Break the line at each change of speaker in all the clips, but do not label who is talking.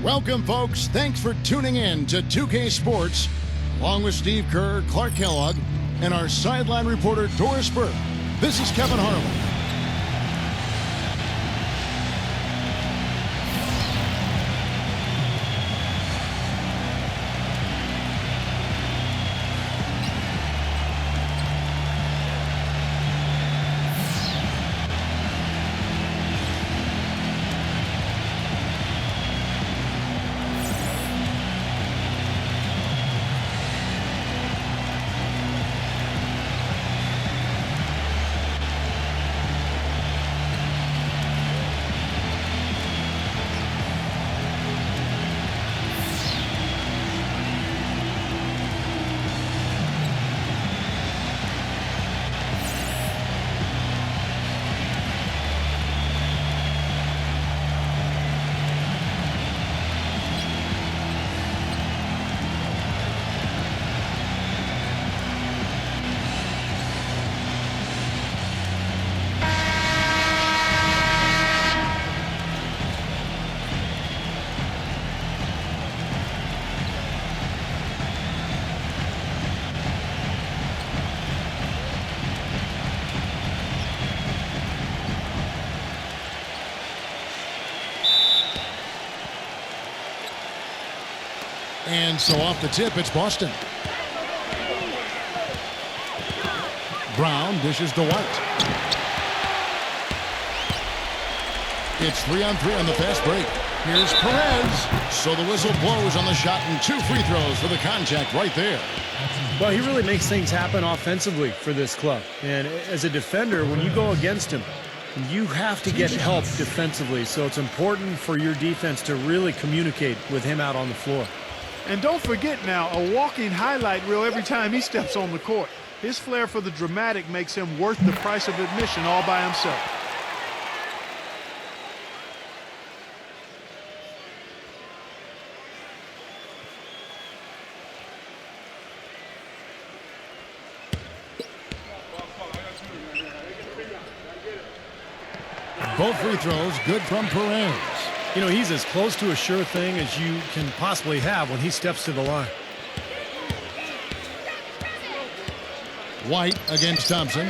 Welcome, folks. Thanks for tuning in to 2K Sports, along with Steve Kerr, Clark Kellogg, and our sideline reporter, Doris Burke. This is Kevin Harlan. And so off the tip, it's Boston. Brown dishes to White. It's 3-on-3 on the fast break. Here's Perez. So the whistle blows on the shot and 2 free throws for the contact right there.
Well, he really makes things happen offensively for this club. And as a defender, when you go against him, you have to get help defensively. So it's important for your defense to really communicate with him out on the floor.
And don't forget now, a walking highlight reel every time he steps on the court. His flair for the dramatic makes him worth the price of admission all by himself.
Both free throws good from Perez.
You know, he's as close to a sure thing as you can possibly have when he steps to the line.
White against Thompson.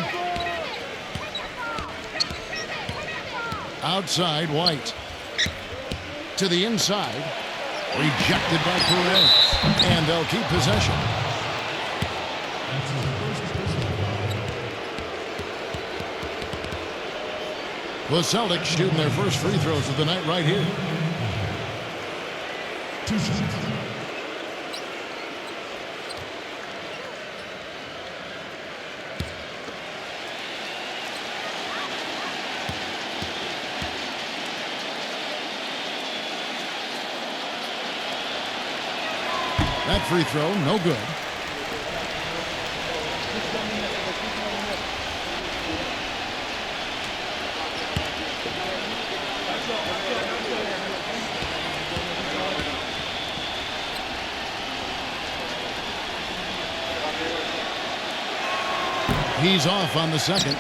Outside, White. To the inside. Rejected by Perez. And they'll keep possession. The Celtics shooting their first free throws of the night right here. That free throw, no good. He's off on the second.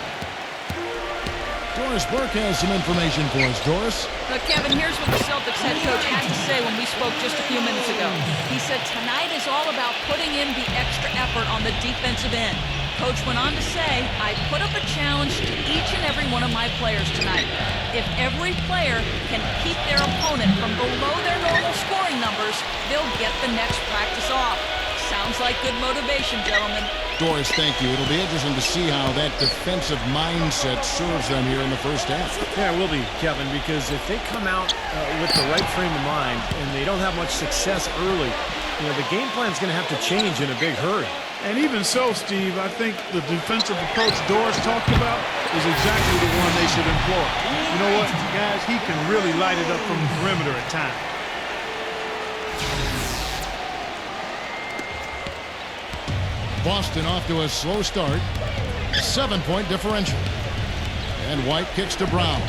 Doris Burke has some information for us. Doris?
Kevin, here's what the Celtics head coach had to say when we spoke just a few minutes ago. He said tonight is all about putting in the extra effort on the defensive end. Coach went on to say, I put up a challenge to each and every one of my players tonight. If every player can keep their opponent from below their normal scoring numbers, they'll get the next practice off. Sounds like good motivation, gentlemen.
Doris, thank you. It'll be interesting to see how that defensive mindset serves them here in the first half.
Yeah, it will be, Kevin, because if they come out with the right frame of mind and they don't have much success early, you know, the game plan's going to have to change in a big hurry.
And even so, Steve, I think the defensive approach Doris talked about is exactly the one they should employ. You know what, guys? He can really light it up from the perimeter at times.
Boston off to a slow start. 7-point differential. And White kicks to Brown.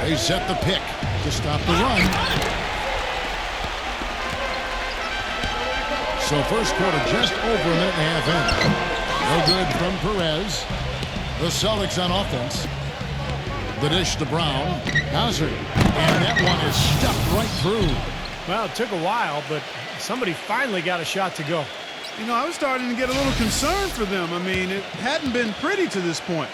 They set the pick to stop the run. So first quarter just over a minute and a half in. No good from Perez. The Celtics on offense. The dish to Brown. Hazard. And that one is stuffed right through.
Well, it took a while, but somebody finally got a shot to go.
You know, I was starting to get a little concerned for them. I mean, it hadn't been pretty to this point.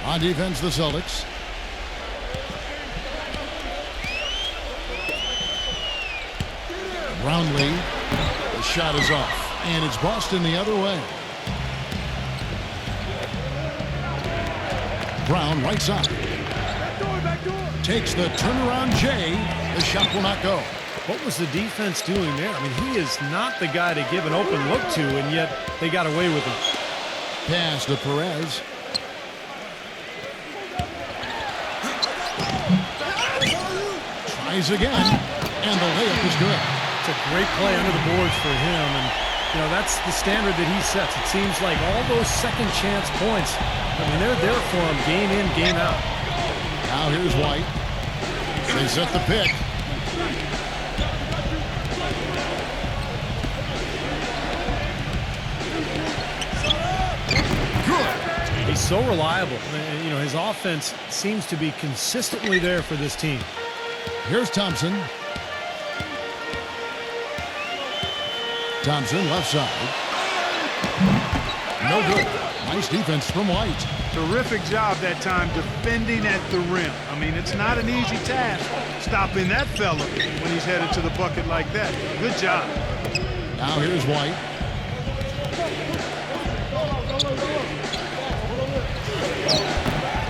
On defense, the Celtics. Brownlee. The shot is off. And it's Boston the other way. Brown, right side. Takes the turnaround J. The shot will not go.
What was the defense doing there? I mean, he is not the guy to give an open look to, and yet they got away with him.
Pass to Perez. Tries again, and the layup is good.
It's a great play under the boards for him, and you know that's the standard that he sets. It seems like all those second chance points, I mean, they're there for him game in, game out.
Now here's White. They set the pick. Good.
He's so reliable. You know, his offense seems to be consistently there for this team.
Here's Thompson. Thompson, left side. No good. Nice defense from White.
Terrific job that time defending at the rim. I mean, it's not an easy task stopping that fella when he's headed to the bucket like that. Good job.
Now here's White.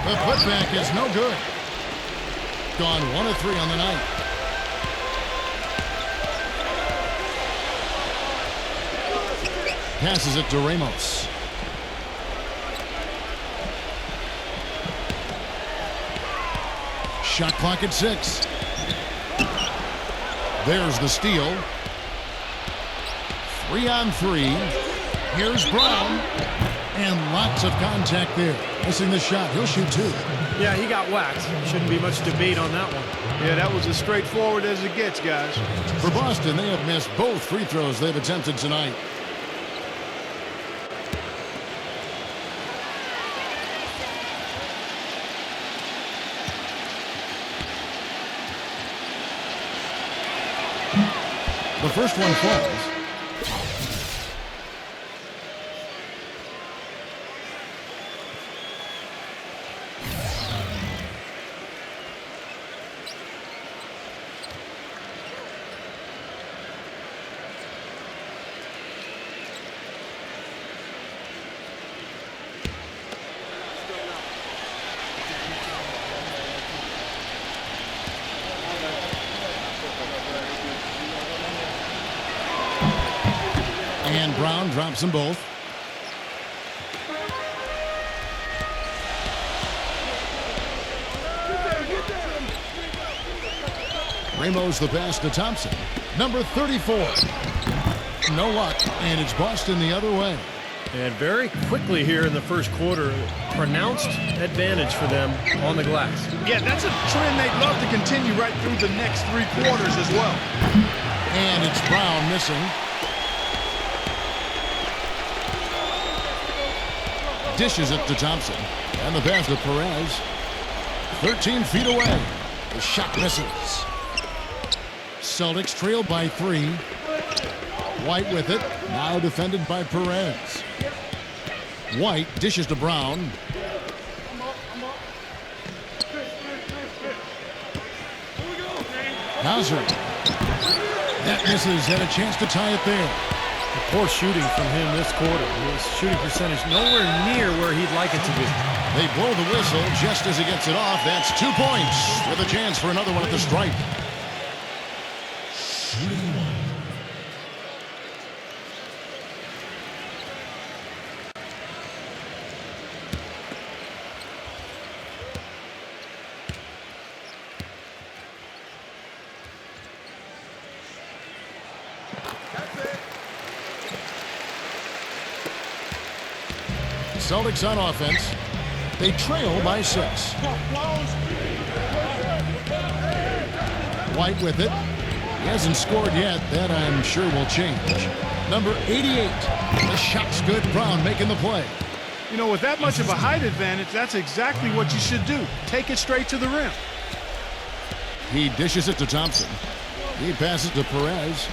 The putback is no good. Gone 1 of 3 on the night. Passes it to Ramos. Shot clock at 6. There's the steal. 3 on 3. Here's Brown. And lots of contact there. Missing the shot. He'll shoot 2.
Yeah, he got whacked. Shouldn't be much debate on that one.
Yeah, that was as straightforward as it gets, guys.
For Boston, they have missed both free throws they've attempted tonight. The first one falls. And Brown drops them both. Ramos the pass to Thompson. Number 34. No luck, and it's Boston the other way.
And very quickly here in the first quarter, pronounced advantage for them on the glass.
Yeah, that's a trend they'd love to continue right through the next 3 quarters as well.
And it's Brown missing. Dishes it to Thompson. And the pass to Perez. 13 feet away. The shot misses. Celtics trail by 3. White with it. Now defended by Perez. White dishes to Brown. Hauser. That misses. Had a chance to tie it there.
Poor shooting from him this quarter. His shooting percentage nowhere near where he'd like it to be.
They blow the whistle just as he gets it off. That's 2 points with a chance for another one at the stripe. Celtics on offense. They trail by 6. White with it. He hasn't scored yet. That I'm sure will change. Number 88. The shot's good. Brown making the play.
You know, with that much of a height advantage, that's exactly what you should do. Take it straight to the rim.
He dishes it to Thompson. He passes to Perez.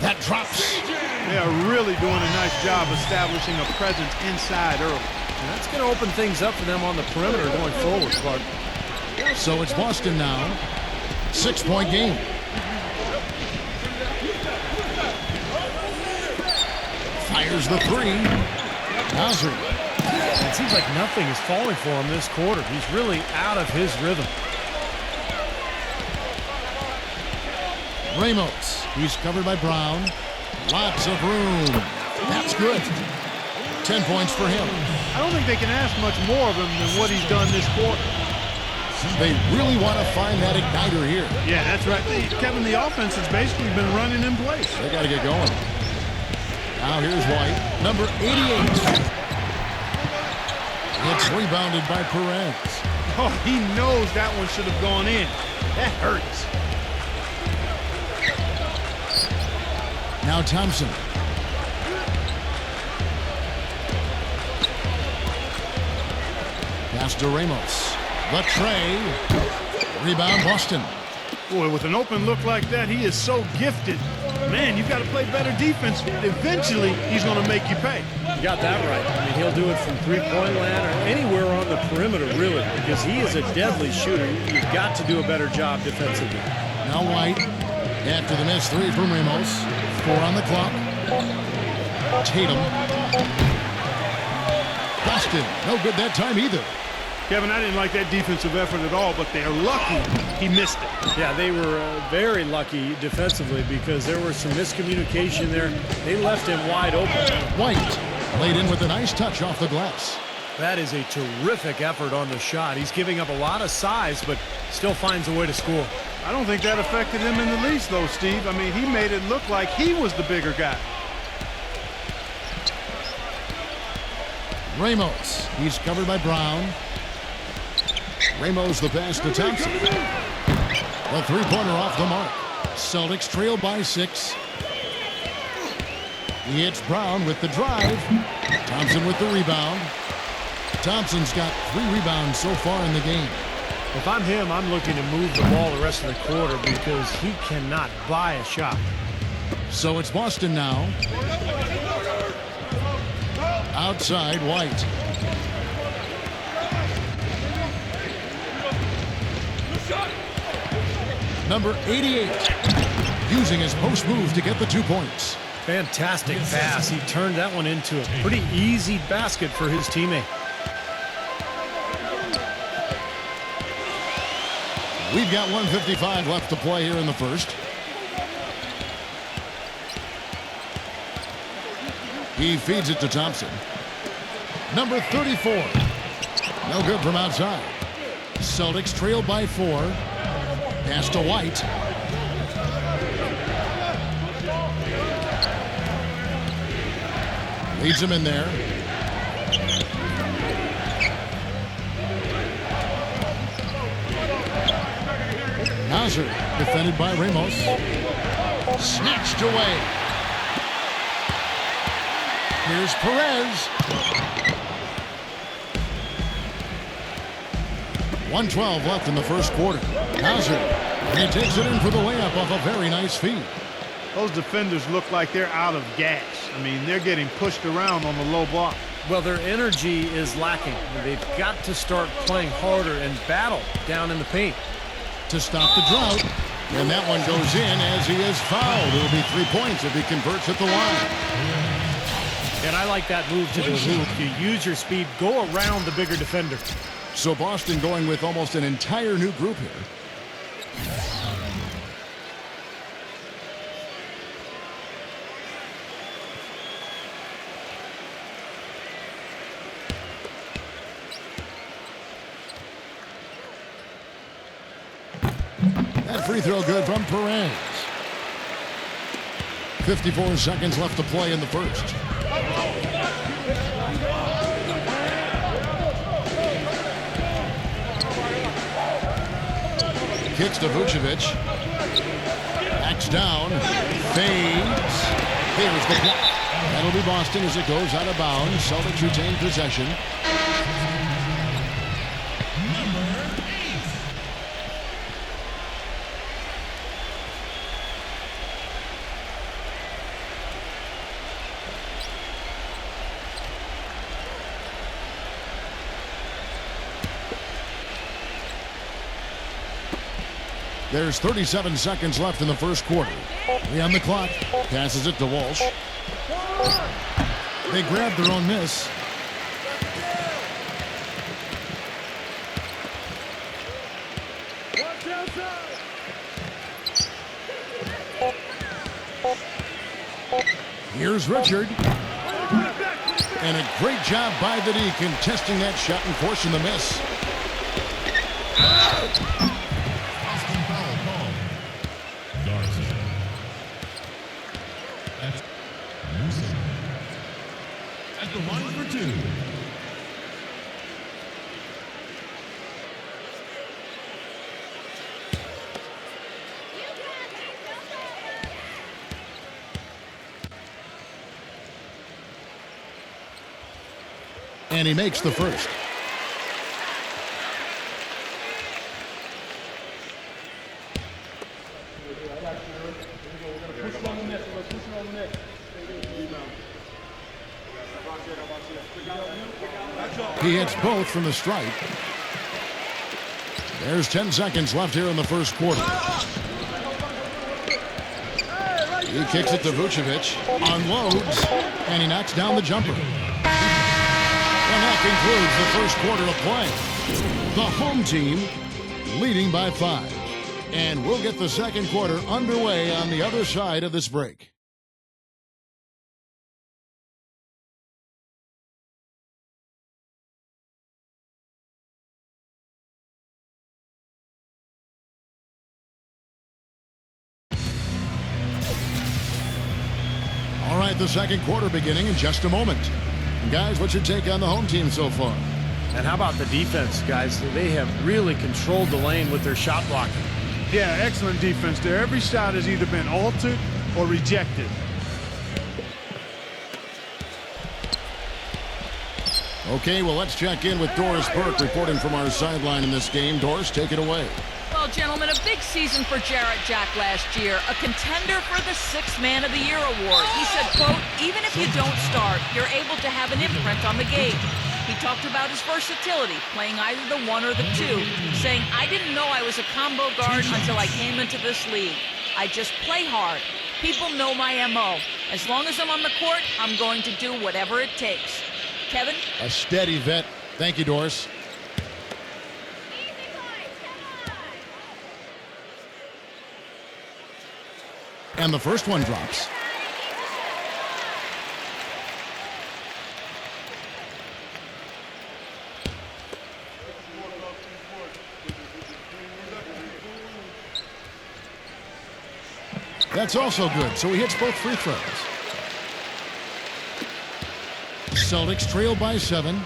That drops.
They are really doing a nice job establishing a presence inside early.
And that's going to open things up for them on the perimeter going forward, Clark.
So it's Boston now. 6-point game. Fires the three. Bowser.
It seems like nothing is falling for him this quarter. He's really out of his rhythm.
Ramos. He's covered by Brown. Lots of room. That's good. 10 points for him.
I don't think they can ask much more of him than what he's done this quarter.
They really want to find that igniter here.
Yeah, that's right. Kevin, the offense has basically been running in place.
They got to get going. Now here's White, number 88. It's rebounded by Perez.
Oh, he knows that one should have gone in. That hurts.
Now Thompson. Pass to Ramos. The tray. Rebound Boston.
Boy, with an open look like that, he is so gifted. Man, you've got to play better defense. Eventually, he's going to make you pay.
You got that right. I mean, he'll do it from three-point land or anywhere on the perimeter, really, because he is a deadly shooter. You've got to do a better job defensively.
Now White. After the missed three from Ramos. 4 on the clock. Tatum. Boston. No good that time either.
Kevin, I didn't like that defensive effort at all, but they're lucky he missed it.
Yeah, they were very lucky defensively because there was some miscommunication there. They left him wide open.
White laid in with a nice touch off the glass.
That is a terrific effort on the shot. He's giving up a lot of size, but still finds a way to score.
I don't think that affected him in the least, though, Steve. I mean, he made it look like he was the bigger guy.
Ramos. He's covered by Brown. Ramos the pass to Thompson. The three-pointer off the mark. Celtics trail by 6. He hits Brown with the drive. Thompson with the rebound. Thompson's got 3 rebounds so far in the game.
If I'm him, I'm looking to move the ball the rest of the quarter because he cannot buy a shot.
So it's Boston now. Outside, White. Number 88, using his post move to get the 2 points.
Fantastic pass. He turned that one into a pretty easy basket for his teammate.
We've got 1:55 left to play here in the first. He feeds it to Thompson. Number 34. No good from outside. Celtics trail by 4. Pass to White. Leads him in there. Hauser, defended by Ramos. Snatched away. Here's Perez. 1:12 left in the first quarter. Hauser, and he takes it in for the layup off a very nice feed.
Those defenders look like they're out of gas. I mean, they're getting pushed around on the low block.
Well, their energy is lacking. They've got to start playing harder and battle down in the paint.
To stop the drought, and that one goes in as he is fouled. It'll be 3 points if he converts at the line.
And I like that move to the hoop. You use your speed, go around the bigger defender.
So Boston going with almost an entire new group here. That free throw good from Perez. 54 seconds left to play in the first. Kicks to Vucevic. Backs down. Fades. Here's the block. That'll be Boston as it goes out of bounds. Celtics retain possession. There's 37 seconds left in the first quarter. 3 on the clock. Passes it to Walsh. They grab their own miss. Here's Richard. And a great job by the D contesting that shot and forcing the miss.
At the line for 2.
And he makes the first. He hits both from the stripe. There's 10 seconds left here in the first quarter. He kicks it to Vucevic, unloads, and he knocks down the jumper. And that concludes the first quarter of play. The home team leading by 5. And we'll get the second quarter underway on the other side of this break. All right, the second quarter beginning in just a moment. Guys, what's your take on the home team so far?
And how about the defense, guys? They have really controlled the lane with their shot blocking.
Yeah, excellent defense there. Every shot has either been altered or rejected.
Okay, well, let's check in with Doris Burke reporting from our sideline in this game. Doris, take it away.
Well, gentlemen, a big season for Jarrett Jack last year, a contender for the 6th Man of the Year award. He said, quote, even if you don't start, you're able to have an imprint on the game. He talked about his versatility, playing either the 1 or the 2, saying, I didn't know I was a combo guard until I came into this league. I just play hard. People know my MO. As long as I'm on the court, I'm going to do whatever it takes. Kevin?
A steady vet. Thank you, Doris. And the first one drops. That's also good, so he hits both free throws. Celtics trail by 7.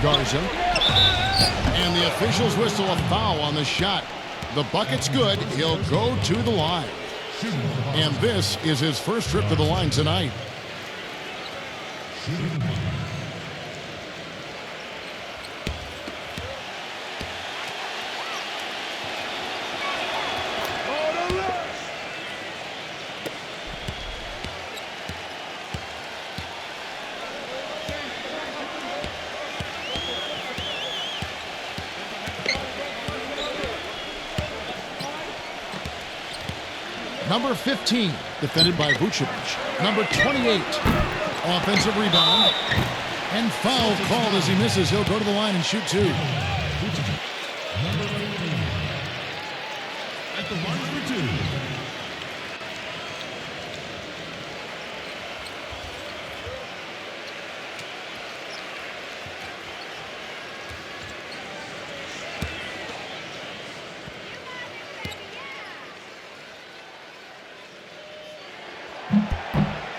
Garza. And the officials whistle a foul on the shot. The bucket's good. He'll go to the line. And this is his first trip to the line tonight. Number 15, defended by Vucevic. Number 28, offensive rebound. And foul called as he misses. He'll go to the line and shoot 2.
Number 18. At the line for 2.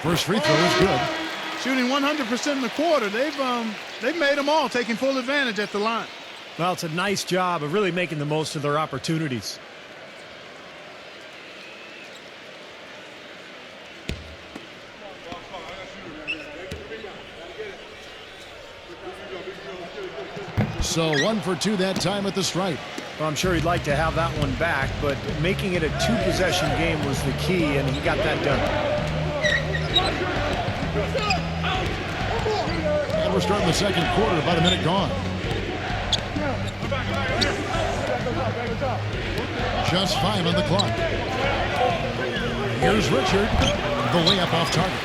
First free throw is good.
Shooting 100% in the quarter. They've made them all, taking full advantage at the line.
Well, it's a nice job of really making the most of their opportunities.
So 1 for 2 that time at the stripe.
Well, I'm sure he'd like to have that one back, but making it a 2-possession game was the key, and he got that done.
we're starting the second quarter, about a minute gone. Just 5 on the clock. Here's Richard. The layup off target.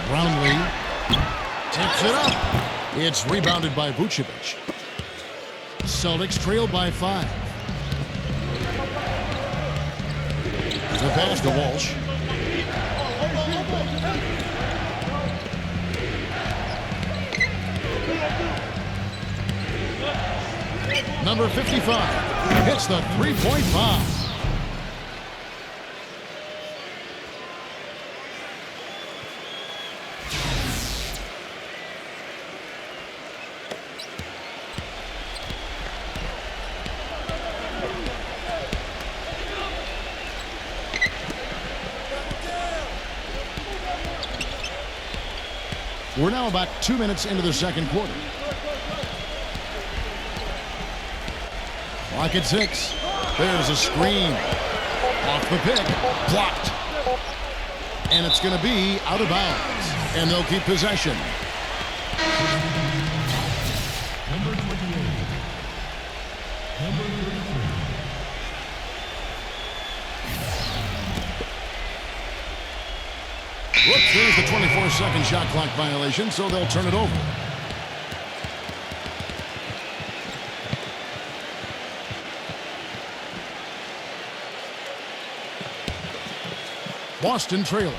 Brownlee tips it up. It's rebounded by Vucevic. Celtics trail by 5. The pass to Walsh. Number 55 hits the three-point bomb. We're now about 2 minutes into the second quarter. Clock at 6. There's a screen. Off the pick. Blocked. And it's going to be out of bounds. And they'll keep possession.
Number 28. Number 33.
Whoops, there's the 24-second shot clock violation, so they'll turn it over. Boston trailing.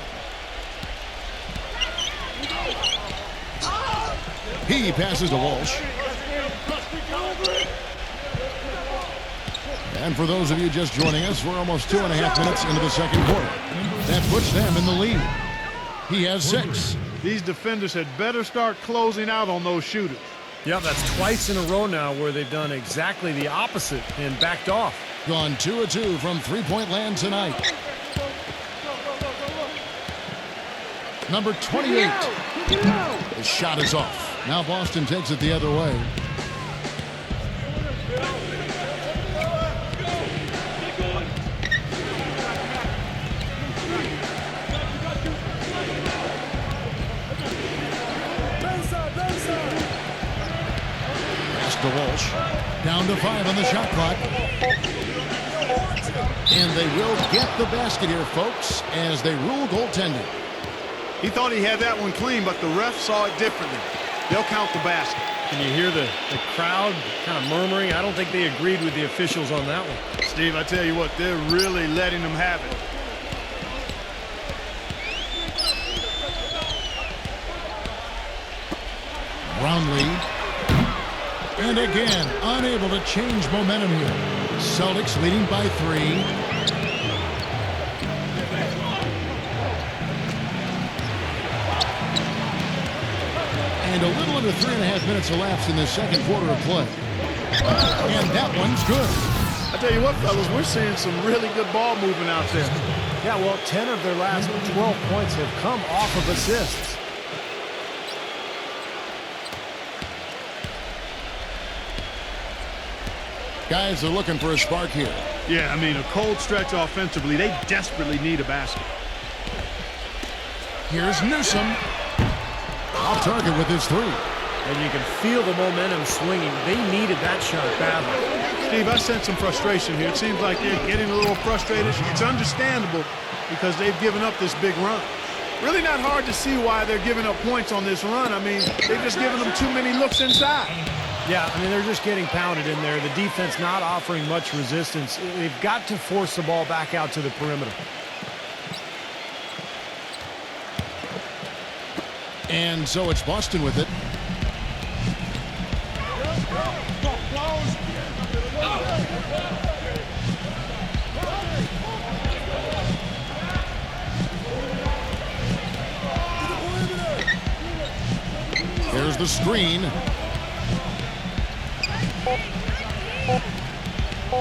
He passes to Walsh. And for those of you just joining us, we're almost 2.5 minutes into the second quarter. That puts them in the lead. He has 6.
These defenders had better start closing out on those shooters.
Yeah, that's twice in a row now where they've done exactly the opposite and backed off.
Gone 2 of 2 from three-point land tonight. Number 28. The shot is off. Now Boston takes it the other way. Pass to Walsh. Down to 5 on the shot clock. And they will get the basket here, folks, as they rule goaltending.
He thought he had that one clean, but the ref saw it differently. They'll count the basket.
Can you hear the crowd kind of murmuring? I don't think they agreed with the officials on that one.
Steve, I tell you what, they're really letting them have it.
Brownlee. And again, unable to change momentum here. Celtics leading by 3. And a little under 3.5 minutes elapsed in the second quarter of play. And that one's good.
I tell you what, fellas, we're seeing some really good ball movement out there.
Yeah, well, 10 of their last 12 points have come off of assists.
Guys are looking for a spark here.
Yeah, I mean, a cold stretch offensively. They desperately need a basket.
Here's Newsom. Off target with his 3.
And you can feel the momentum swinging. They needed that shot badly.
Steve, I sense some frustration here. It seems like they're getting a little frustrated. It's understandable because they've given up this big run. Really not hard to see why they're giving up points on this run. I mean, they've just given them too many looks inside.
Yeah, I mean, they're just getting pounded in there. The defense not offering much resistance. They've got to force the ball back out to the perimeter.
And so it's Boston with it. Here's the screen.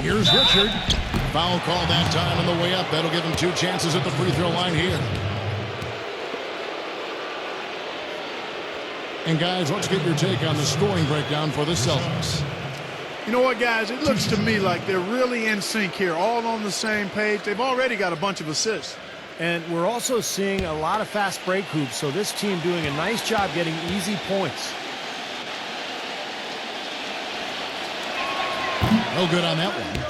Here's Richard. Foul call that time on the way up. That'll give him 2 chances at the free throw line here. And guys, let's get your take on the scoring breakdown for the Celtics.
You know what, guys? It looks to me like they're really in sync here, all on the same page. They've already got a bunch of assists.
And we're also seeing a lot of fast break hoops, so this team doing a nice job getting easy points.
No good on that one.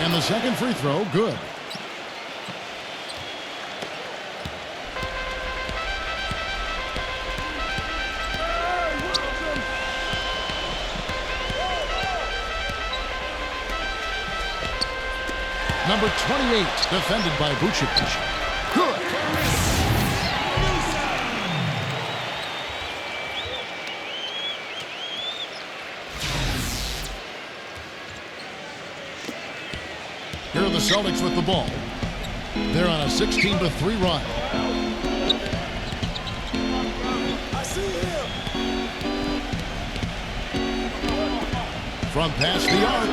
And the second free throw, good. Number 28, defended by Vucevic. Good. Here are the Celtics with the ball. They're on a 16-3 run. From past the arc.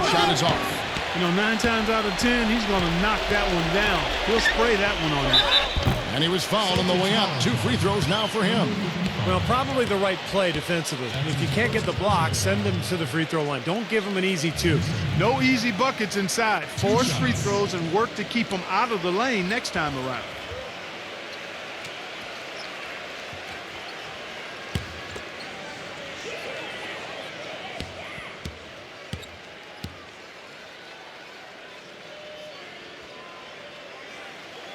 Shot is off.
You know, 9 times out of 10, he's going to knock that one down. He'll spray that one on you.
And he was fouled on the way up. 2 free throws now for him.
Well, probably the right play defensively. If you can't get the block, send them to the free throw line. Don't give them an easy 2.
No easy buckets inside. Force free throws and work to keep them out of the lane next time around.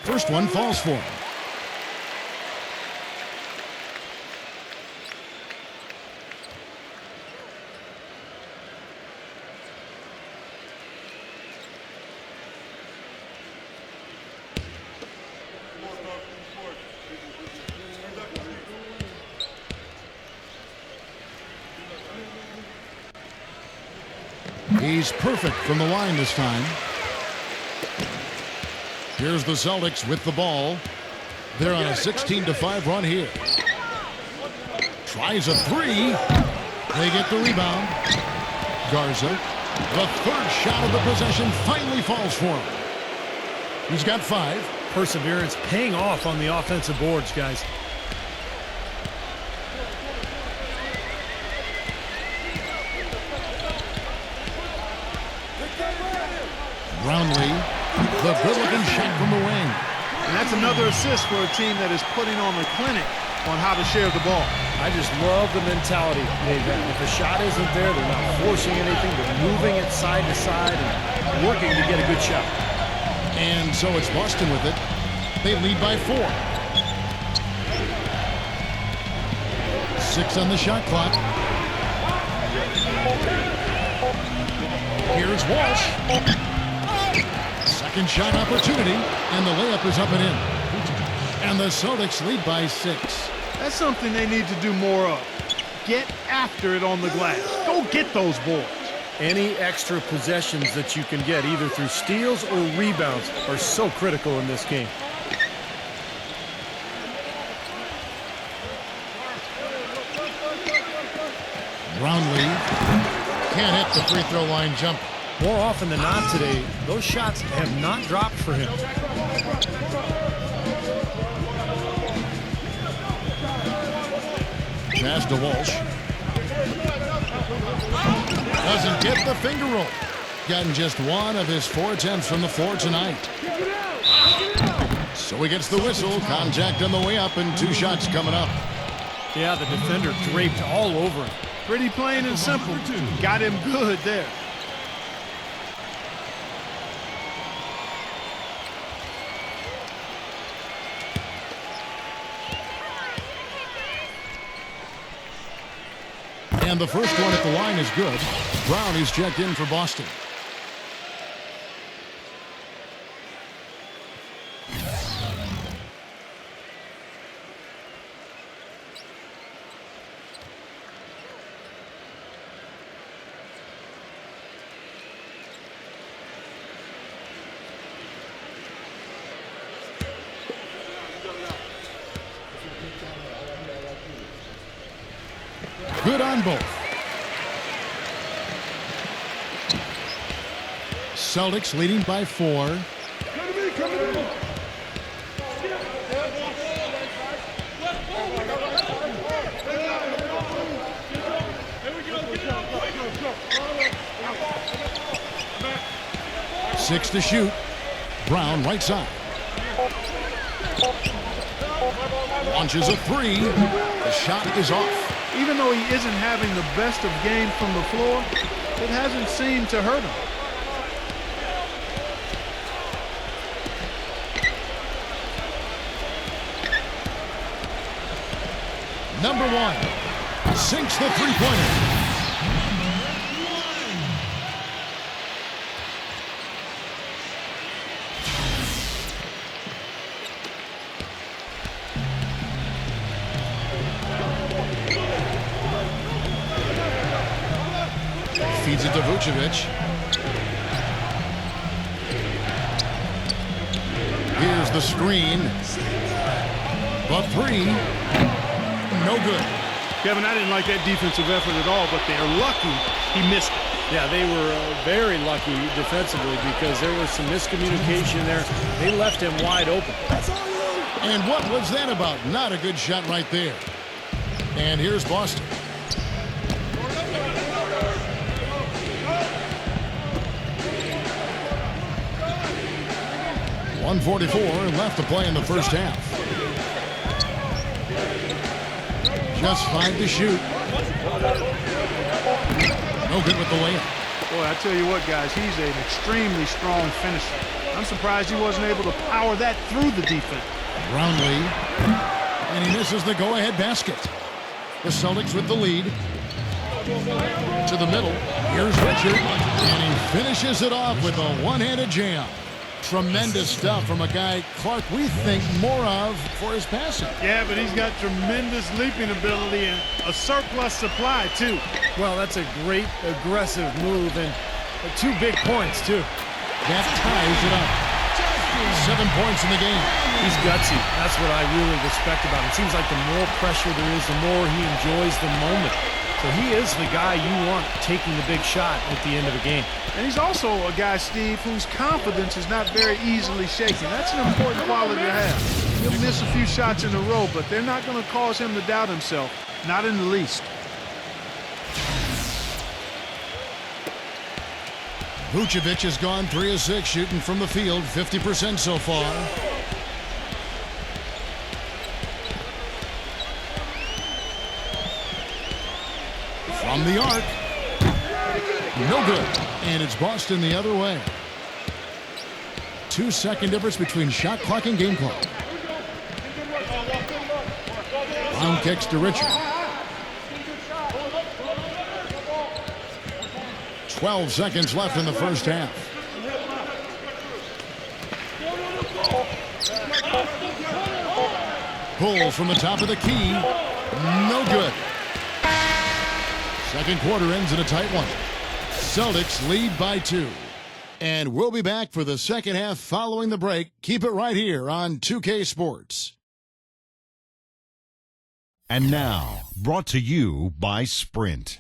First one falls for him. He's perfect from the line this time. Here's the Celtics with the ball. They're on a 16-5 run here. Tries a 3. They get the rebound. Garza, the third shot of the possession, finally falls for him. He's got 5.
Perseverance paying off on the offensive boards, guys.
Brownlee, the good-looking shot from the wing.
And that's another assist for a team that is putting on a clinic on how to share the ball.
I just love the mentality they've got. If the shot isn't there, they're not forcing anything. They're moving it side to side and working to get a good shot.
And so it's Boston with it. They lead by 4. 6 on the shot clock. Here's Walsh. Second shot opportunity, and the layup is up and in. And the Celtics lead by 6.
That's something they need to do more of. Get after it on the glass. Go get those boards.
Any extra possessions that you can get, either through steals or rebounds, are so critical in this game.
Brownlee can't hit the free throw line jump.
More often than not today, those shots have not dropped for him.
Pass to Walsh. Doesn't get the finger roll. Gotten just 1 of his 4 attempts from the floor tonight. So he gets the whistle. Contact on the way up and 2 shots coming up.
Yeah, the defender draped all over him.
Pretty plain and simple. Got him good there.
And the first one at the line is good. Brown is checked in for Boston. good on both. Celtics leading by 4. Six to shoot. Brown right side. Launches a 3. The shot is off.
Even though he isn't having the best of games from the floor, it hasn't seemed to hurt him.
Number 1 sinks the three-pointer. Feeds it to Vucevic. Here's the screen. But 3. No good.
Kevin, I didn't like that defensive effort at all, but they're lucky he missed it.
Yeah, they were very lucky defensively because there was some miscommunication there. They left him wide open.
And what was that about? Not a good shot right there. And here's Boston. .144 left to play in the first half. Just 5 to shoot. No good with the layup.
Boy, I tell you what, guys, he's an extremely strong finisher. I'm surprised he wasn't able to power that through the defense.
Brownlee. And he misses the go-ahead basket. The Celtics with the lead. To the middle. Here's Richard. And he finishes it off with a one-handed jam. Tremendous stuff from a guy, Clark, we think more of for his passing.
Yeah, but he's got tremendous leaping ability and a surplus supply, too.
Well, that's a great aggressive move and 2 big points, too.
That ties it up. 7 points in the game.
He's gutsy. That's what I really respect about him. It seems like the more pressure there is, the more he enjoys the moment. So he is the guy you want taking the big shot at the end of a game.
And he's also a guy, Steve, whose confidence is not very easily shaken. That's an important quality to have. He'll miss a few shots in a row, but they're not going to cause him to doubt himself. Not in the least.
Vucevic has gone 3 of 6 shooting from the field, 50% so far. From the arc. No good. And it's Boston the other way. 2-second difference between shot clock and game clock. Brown kicks to Richard. 12 seconds left in the first half. Pull from the top of the key. No good. Second quarter ends in a tight one. Celtics lead by 2. And we'll be back for the second half following the break. Keep it right here on 2K Sports.
And now, brought to you by Sprint.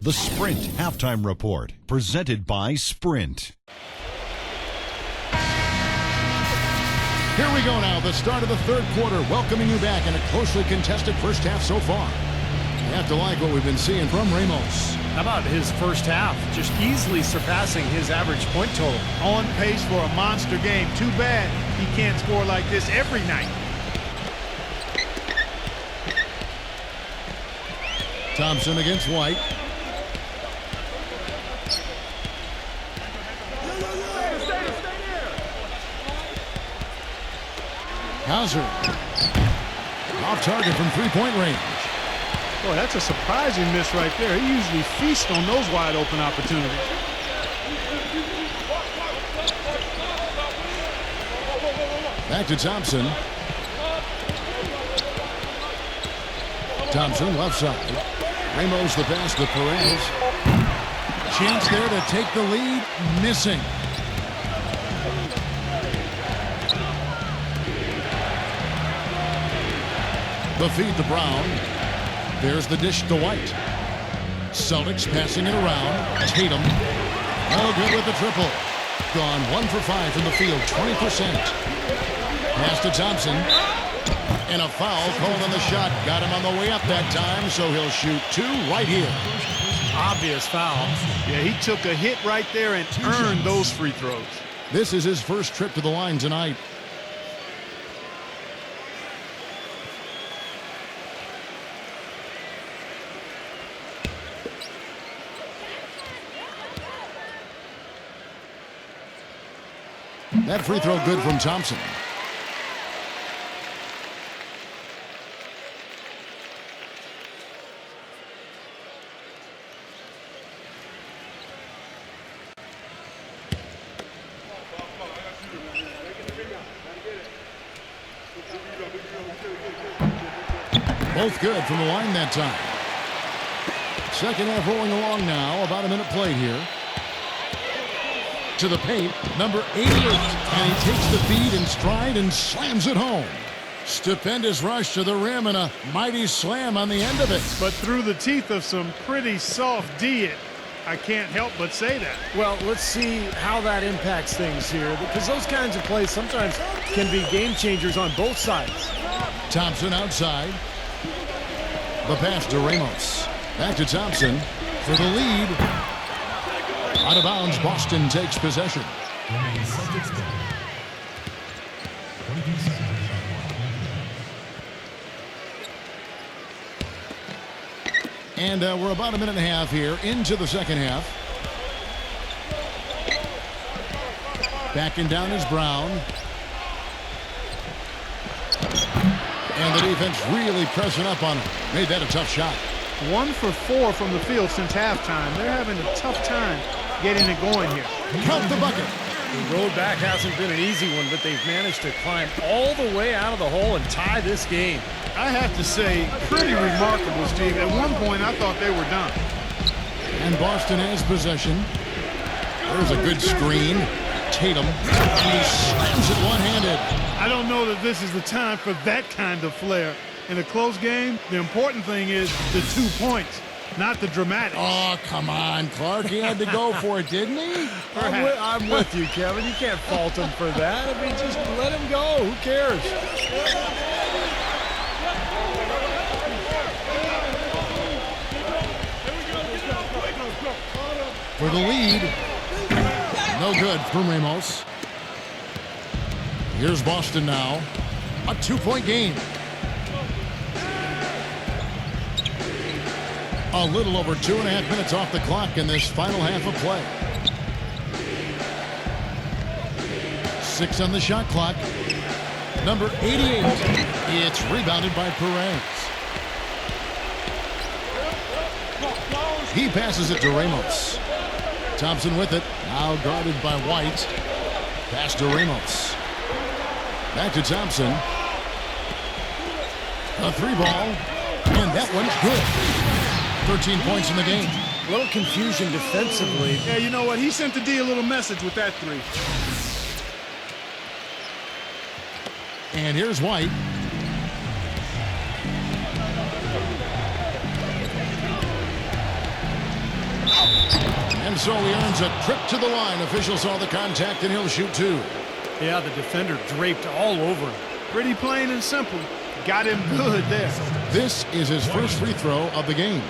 The Sprint Halftime Report, presented by Sprint.
Here we go now, the start of the third quarter, welcoming you back in a closely contested first half so far. You have to like what we've been seeing from Ramos.
How about his first half? Just easily surpassing his average point total.
On pace for a monster game. Too bad he can't score like this every night.
Thompson against White. Hauser. Off target from three-point range.
Boy, that's a surprising miss right there. He usually feasts on those wide open opportunities.
Back to Thompson. Thompson left side. Ramos the pass to Perez. Chance there to take the lead. Missing. The feed to Brown. There's the dish to White. Celtics passing it around. Tatum. No good with the triple. Gone 1 for 5 from the field. 20%. Pass to Thompson. And a foul called on the shot. Got him on the way up that time, so he'll shoot 2 right here.
Obvious foul.
Yeah, he took a hit right there and earned those free throws.
This is his first trip to the line tonight. That free throw good from Thompson. Both good from the line that time. Second half rolling along now. About a minute played here. To the paint, number 88. And he takes the feed in stride and slams it home. Stupendous rush to the rim and a mighty slam on the end of it.
But through the teeth of some pretty soft D, I can't help but say that.
Well, let's see how that impacts things here, because those kinds of plays sometimes can be game changers on both sides.
Thompson outside. The pass to Ramos. Back to Thompson for the lead. Out of bounds, Boston takes possession.
Celtics ball. 22 seconds.
And we're about a minute and a half here into the second half. Backing down is Brown. And the defense really pressing up on him. Made that a tough shot.
1 for 4 from the field since halftime. They're having a tough time getting it going here.
Count the bucket.
The road back hasn't been an easy one, but they've managed to climb all the way out of the hole and tie this game.
I have to say, pretty remarkable, Steve. At one point, I thought they were done.
And Boston has possession. There's a good screen. Tatum. And he slams it one-handed.
I don't know that this is the time for that kind of flair. In a close game, the important thing is the 2 points, not the dramatics.
Oh, come on, Clark. He had to go for it, didn't he?
I'm with you, Kevin. You can't fault him for that. I mean, just let him go. Who cares?
For the lead. No good from Ramos. Here's Boston now. A 2-point game. A little over 2.5 minutes off the clock in this final half of play. 6 on the shot clock. Number 88. It's rebounded by Perez. He passes it to Ramos. Thompson with it. Now guarded by White. Pass to Ramos. Back to Thompson. A 3-ball. And that one's good. 13 points in the game.
A little confusion defensively.
Yeah, you know what? He sent the D a little message with that 3.
And here's White. And so he earns a trip to the line. Officials saw the contact and he'll shoot 2.
Yeah, the defender draped all over him.
Pretty plain and simple. Got him good there.
This is his first free throw of the game.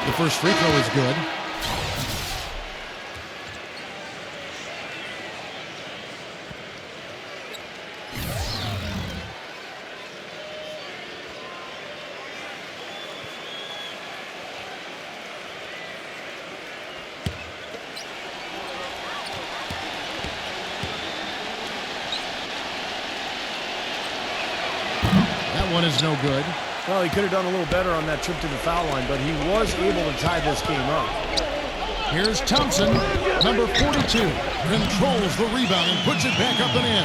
The first free throw is good. one is no good.
Well, he could have done a little better on that trip to the foul line, but he was able to tie this game up.
Here's Thompson, number 42, controls the rebound and puts it back up and in.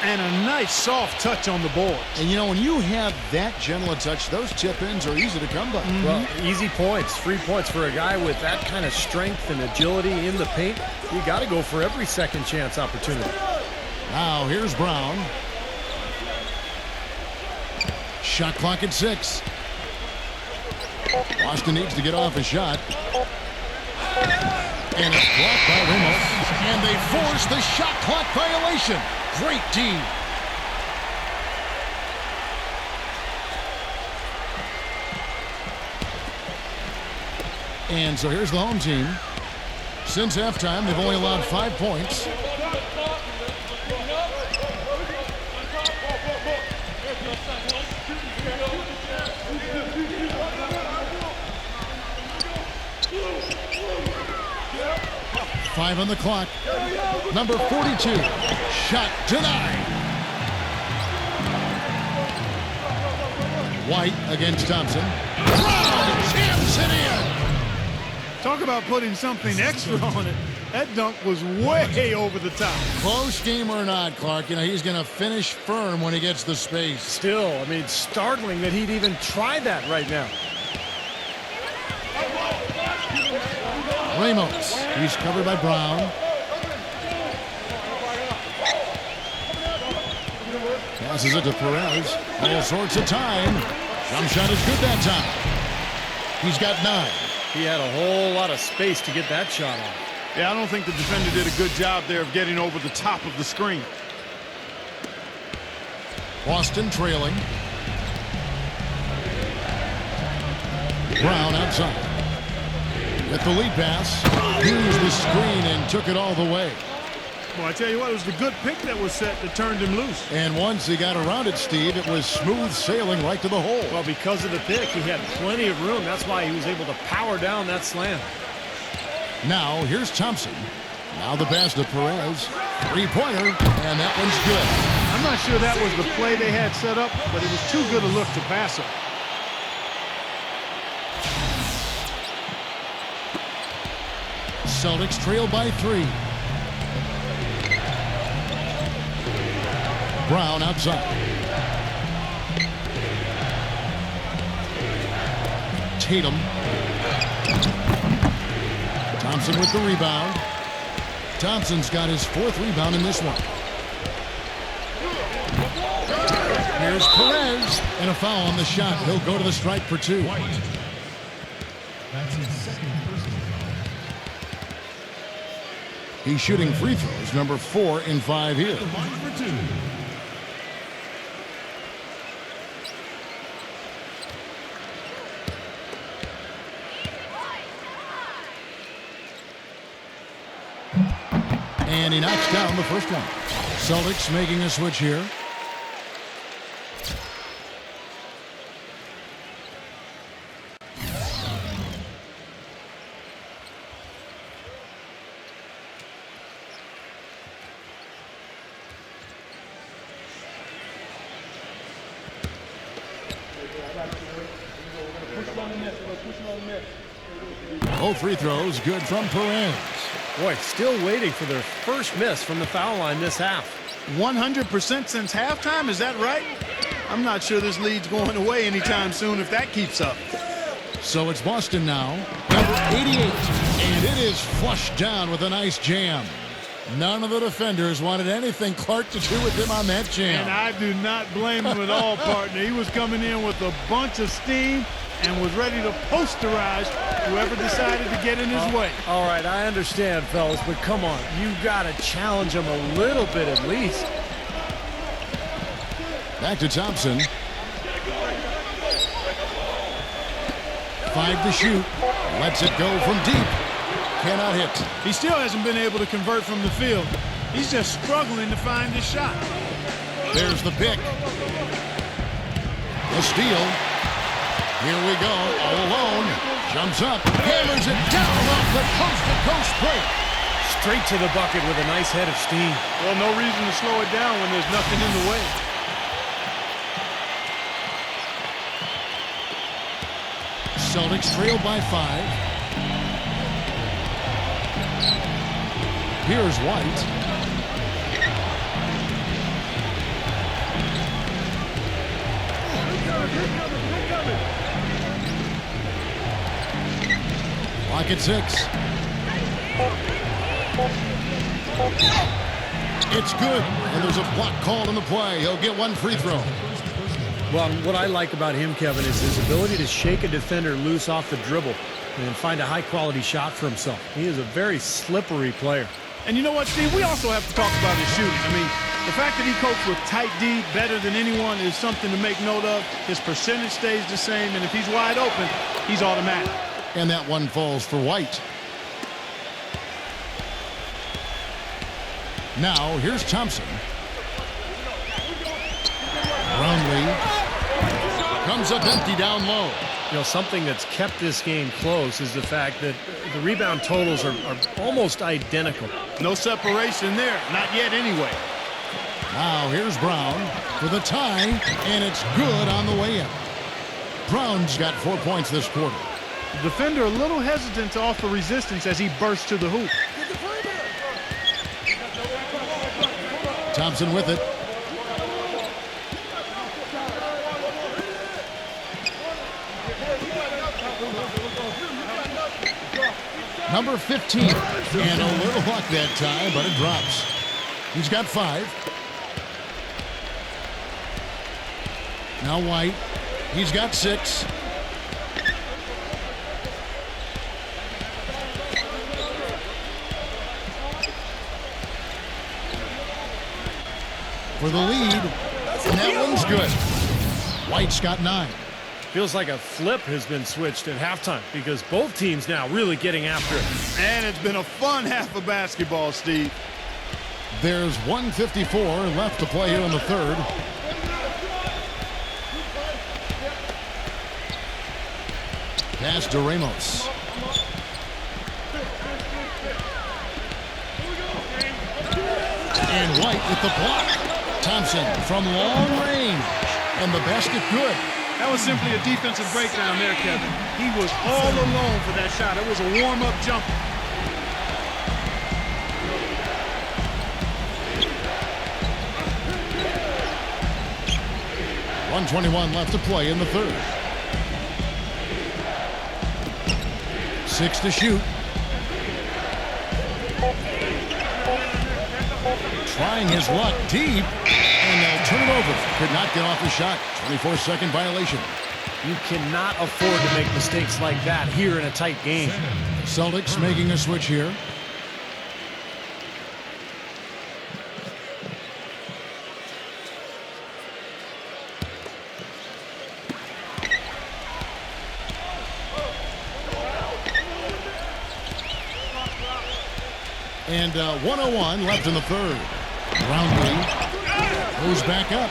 And a nice soft touch on the board.
And you know, when you have that gentle a touch, those tip-ins are easy to come by.
Well, easy points, free points for a guy with that kind of strength and agility in the paint. You got to go for every second chance opportunity.
Now, here's Brown. Shot clock at 6. Boston needs to get off a shot. And it's blocked by Ramos. And they force the shot clock violation. Great D. And so here's the home team. Since halftime, they've only allowed 5 points. Five on the clock. Number 42. Shot denied. White against Thompson. Brown jams it in.
Talk about putting something extra on it. That dunk was way over the top.
Close game or not, Clark, you know, he's going to finish firm when he gets the space.
Still, I mean, startling that he'd even try that right now.
Ramos, he's covered by Brown. Passes it to Perez. All sorts of time. Jump shot is good that time. He's got 9.
He had a whole lot of space to get that shot off.
Yeah, I don't think the defender did a good job there of getting over the top of the screen.
Boston trailing. Brown outside. With the lead pass, used the screen and took it all the way.
Well, I tell you what, it was the good pick that was set that turned him loose.
And once he got around it, Steve, it was smooth sailing right to the hole.
Well, because of the pick, he had plenty of room. That's why he was able to power down that slam.
Now, here's Thompson. Now the pass to Perez. Three-pointer, and that one's good.
I'm not sure that was the play they had set up, but it was too good a look to pass him.
Celtics trail by 3. Brown outside. Tatum. Thompson with the rebound. Thompson's got his 4th rebound in this one. Here's Perez. And a foul on the shot. He'll go to the strike for 2.
That's his second personal.
He's shooting free throws, number 4 in 5 here.
The line for 2.
And he knocks down the first one. Celtics making a switch here. Both free throws good from Perez.
Boy, still waiting for their first miss from the foul line this half.
100% since halftime, is that right? I'm not sure this lead's going away anytime soon if that keeps up.
So it's Boston now, number 88, and it is flushed down with a nice jam. None of the defenders wanted anything Clark to do with him on that jam.
And I do not blame him at all, partner. He was coming in with a bunch of steam and was ready to posterize whoever decided to get in his way.
All right, I understand, fellas, but come on. You got to challenge him a little bit at least.
Back to Thompson. 5 to shoot. Lets it go from deep. Cannot hit.
He still hasn't been able to convert from the field. He's just struggling to find his shot.
There's the pick. The steal. Here we go, all alone. Jumps up, hammers it down off the coast-to-coast break.
Straight to the bucket with a nice head of steam.
Well, no reason to slow it down when there's nothing in the way.
Celtics trail by 5. Here's White. Clock at 6. It's good, and there's a block called on the play. He'll get one free throw.
Well, what I like about him, Kevin, is his ability to shake a defender loose off the dribble and find a high-quality shot for himself. He is a very slippery player.
And you know what, Steve? We also have to talk about his shooting. I mean, the fact that he copes with tight D better than anyone is something to make note of. His percentage stays the same, and if he's wide open, he's automatic.
And that one falls for White. Now, here's Thompson. Brownlee comes up empty down low.
You know, something that's kept this game close is the fact that the rebound totals are almost identical.
No separation there. Not yet anyway.
Now, here's Brown for the tie, and it's good on the way in. Brown's got 4 points this quarter.
The defender a little hesitant to offer resistance as he bursts to the hoop.
Thompson with it. Number 15. And a little luck that time, but it drops. He's got 5. Now White. He's got 6. For the lead, and that one's good. White's got 9.
Feels like a flip has been switched at halftime because both teams now really getting after it.
And it's been a fun half of basketball, Steve.
There's 1:54 left to play here in the third. Pass to Ramos. And White with the block. Thompson from long range. And the basket good.
That was simply a defensive breakdown there, Kevin. He was all alone for that shot. It was a warm-up jumper.
.121 left to play in the third. 6 to shoot. Trying his luck deep, and they'll turn it over. Could not get off the shot. 24-second violation.
You cannot afford to make mistakes like that here in a tight game.
Celtics making a switch here. And 101 left in the third. Brownlee goes back up.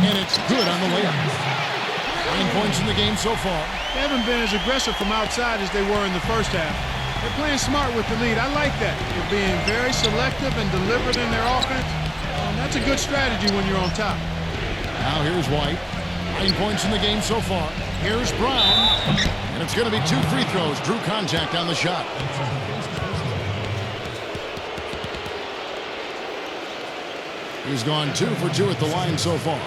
And it's good on the way up. 9 points in the game so far.
They haven't been as aggressive from outside as they were in the first half. They're playing smart with the lead. I like that. They're being very selective and deliberate in their offense. And that's a good strategy when you're on top.
Now here's White. 9 points in the game so far. Here's Brown. And it's going to be 2 free throws. Drew contact on the shot. He's gone 2 for 2 at the line so far.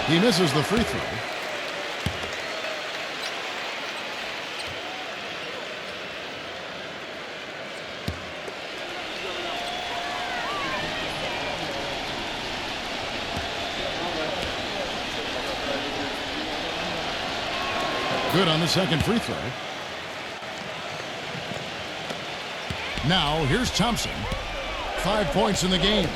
He misses the free throw. Good on the second free throw. Now here's Thompson. 5 points in the game.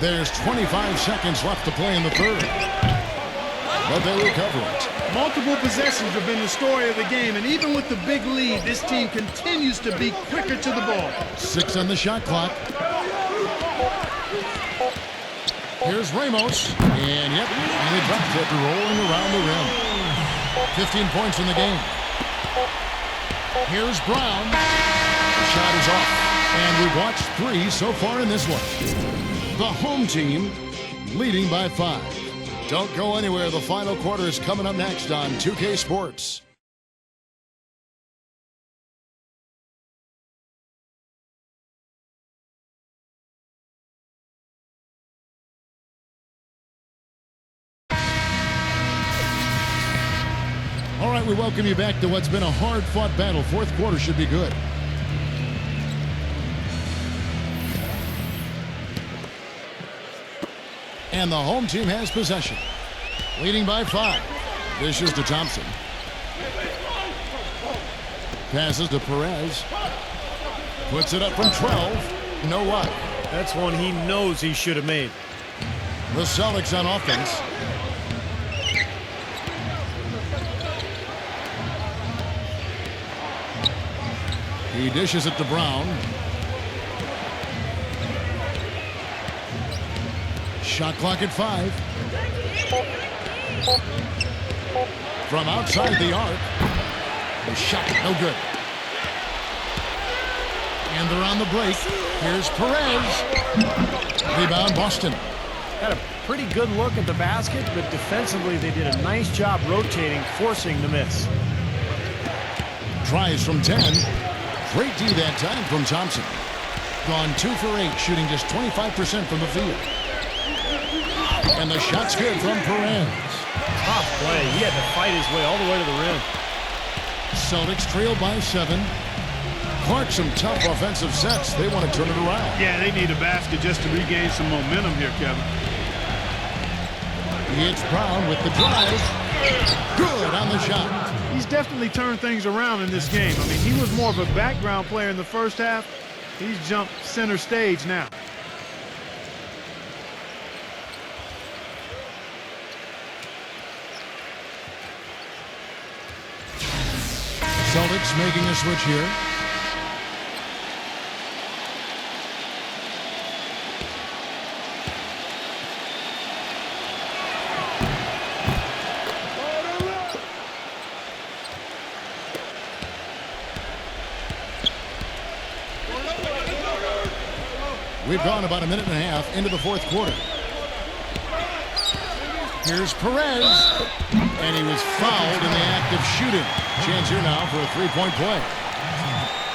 There's 25 seconds left to play in the third. But they recover it.
Multiple possessions have been the story of the game, and even with the big lead, this team continues to be quicker to the ball.
6 on the shot clock. Here's Ramos, and yep, and they dropped it, rolling around the rim. 15 points in the game. Here's Brown. The shot is off, and we've watched 3 so far in this one. The home team leading by 5. Don't go anywhere. The final quarter is coming up next on 2K Sports. All right, we welcome you back to what's been a hard-fought battle. Fourth quarter should be good. And the home team has possession. Leading by 5. Dishes to Thompson. Passes to Perez. Puts it up from 12. You know what?
That's one he knows he should have made.
The Celtics on offense. He dishes it to Brown. Shot clock at 5. From outside the arc. The shot, no good. And they're on the break. Here's Perez. Rebound, Boston.
Had a pretty good look at the basket, but defensively they did a nice job rotating, forcing the miss.
Tries from 10. Great D that time from Thompson. Gone 2 for 8, shooting just 25% from the field. And the shot's good from Perez.
Tough play. He had to fight his way all the way to the rim.
Celtics trail by 7. Clark, some tough offensive sets. They want to turn it around.
Yeah, they need a basket just to regain some momentum here, Kevin.
It's Brown with the drive. Good on the shot.
He's definitely turned things around in this game. I mean, he was more of a background player in the first half. He's jumped center stage now.
Celtics making a switch here. We've gone about a minute and a half into the fourth quarter. Here's Perez, and he was fouled in the act of shooting. Chance here now for a three-point play.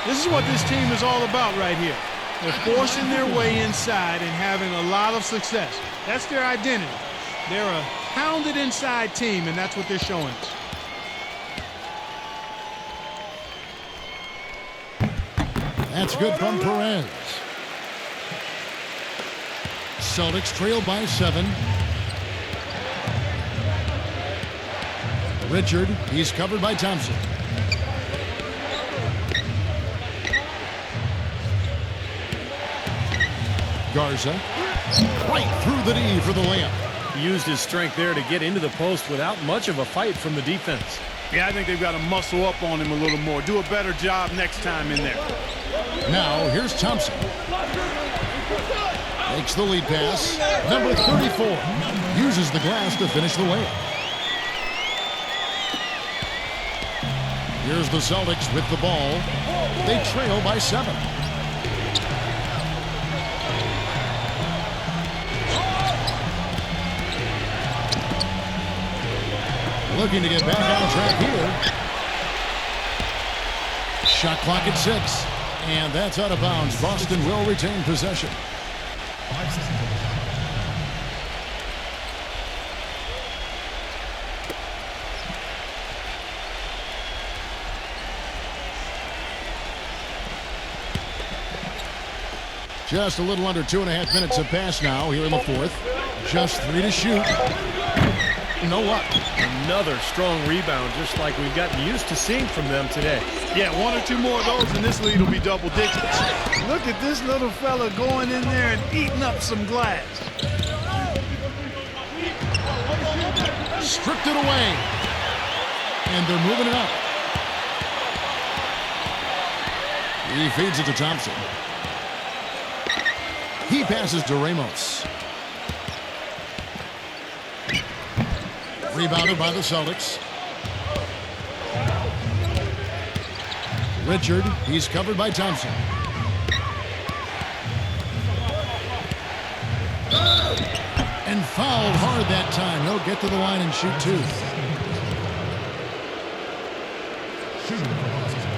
This is what this team is all about right here. They're forcing their way inside and having a lot of success. That's their identity. They're a pounded inside team, and that's what they're showing us.
That's good from Perez. Celtics trail by 7. Richard, he's covered by Thompson. Garza, right through the D for the layup.
He used his strength there to get into the post without much of a fight from the defense.
Yeah, I think they've got to muscle up on him a little more. Do a better job next time in there.
Now, here's Thompson. Makes the lead pass. Number 34 uses the glass to finish the layup. Here's the Celtics with the ball. They trail by 7. Looking to get back on track here. Shot clock at 6. And that's out of bounds. Boston will retain possession. Just a little under 2.5 minutes have passed now here in the fourth. Just 3 to shoot. No luck.
Another strong rebound, just like we've gotten used to seeing from them today.
Yeah, 1 or 2 more of those and this lead will be double digits. Look at this little fella going in there and eating up some glass.
Stripped it away. And they're moving it up. He feeds it to Thompson. He passes to Ramos. Rebounded by the Celtics. Richard, he's covered by Thompson. And fouled hard that time. He'll get to the line and shoot two.
Shooting for Boston.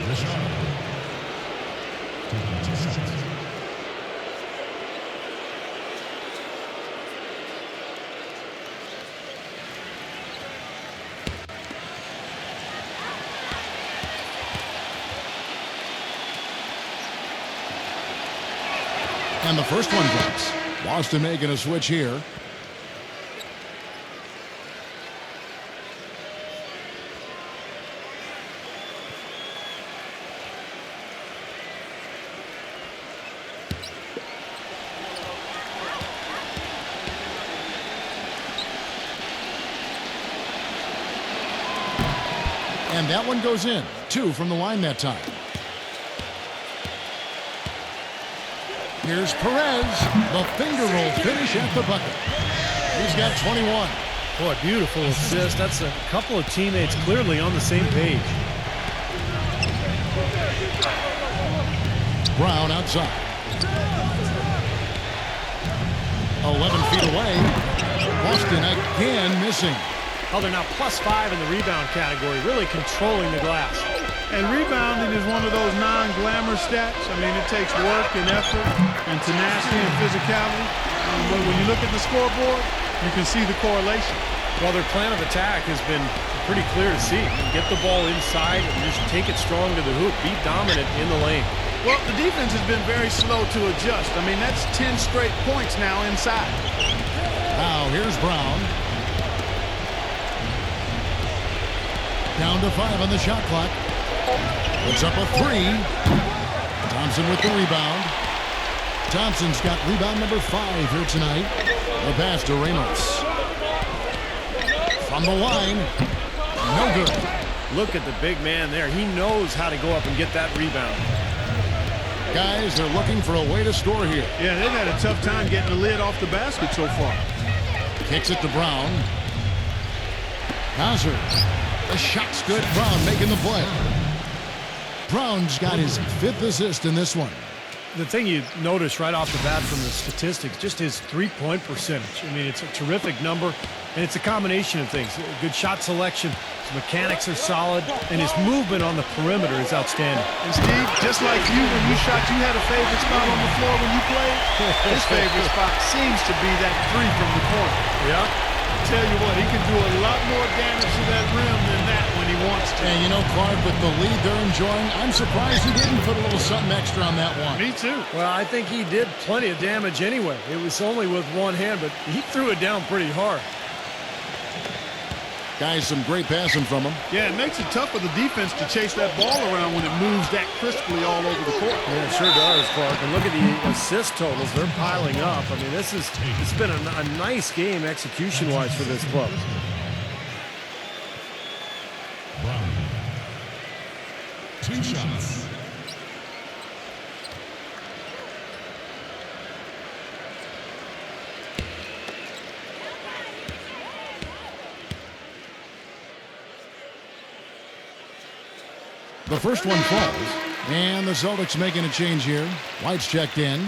Rebound. Taking 2 shots.
And the first one drops. Boston making a switch here. And that one goes in. 2 from the line that time. Here's Perez. The finger roll finish at the bucket. He's got 21.
Boy, beautiful assist. That's a couple of teammates clearly on the same page.
Brown outside. 11 feet away. Boston again missing.
Oh, they're now +5 in the rebound category, really controlling the glass.
And rebounding is one of those non-glamour stats. I mean, it takes work and effort and tenacity and physicality. But when you look at the scoreboard, you can see the correlation.
Well, their plan of attack has been pretty clear to see. Get the ball inside and just take it strong to the hoop. Be dominant in the lane.
Well, the defense has been very slow to adjust. I mean, that's 10 straight points now inside.
Now, here's Brown. Down to 5 on the shot clock. Puts up a 3. Thompson with the rebound. Thompson's got rebound number 5 here tonight. The pass to Ramos. From the line. No good.
Look at the big man there. He knows how to go up and get that rebound.
Guys, they're looking for a way to score here.
Yeah, they've had a tough time getting the lid off the basket so far.
Kicks it to Brown. Hazard. The shot's good. Brown making the play. Brown's got his 5th assist in this one.
The thing you notice right off the bat from the statistics, just his three-point percentage. I mean, it's a terrific number, and it's a combination of things. Good shot selection, his mechanics are solid, and his movement on the perimeter is outstanding.
And Steve, just like you, when you shot, you had a favorite spot on the floor when you played. His favorite spot seems to be that 3 from the corner.
Yeah.
Tell you what, he can do a lot more damage to that rim than that when he wants to.
And you know, Clark, with the lead they're enjoying, I'm surprised he didn't put a little something extra on that one.
Me too.
Well, I think he did plenty of damage anyway. It was only with one hand, but he threw it down pretty hard.
Guys, some great passing from him.
Yeah, it makes it tough for the defense to chase that ball around when it moves that crisply all over the court.
Yeah, it sure does, Clark. And look at the assist totals. They're piling up. I mean, it's been a nice game execution-wise for this club.
Brown. 2 shots.
The first one falls, and the Celtics making a change here. White's checked in.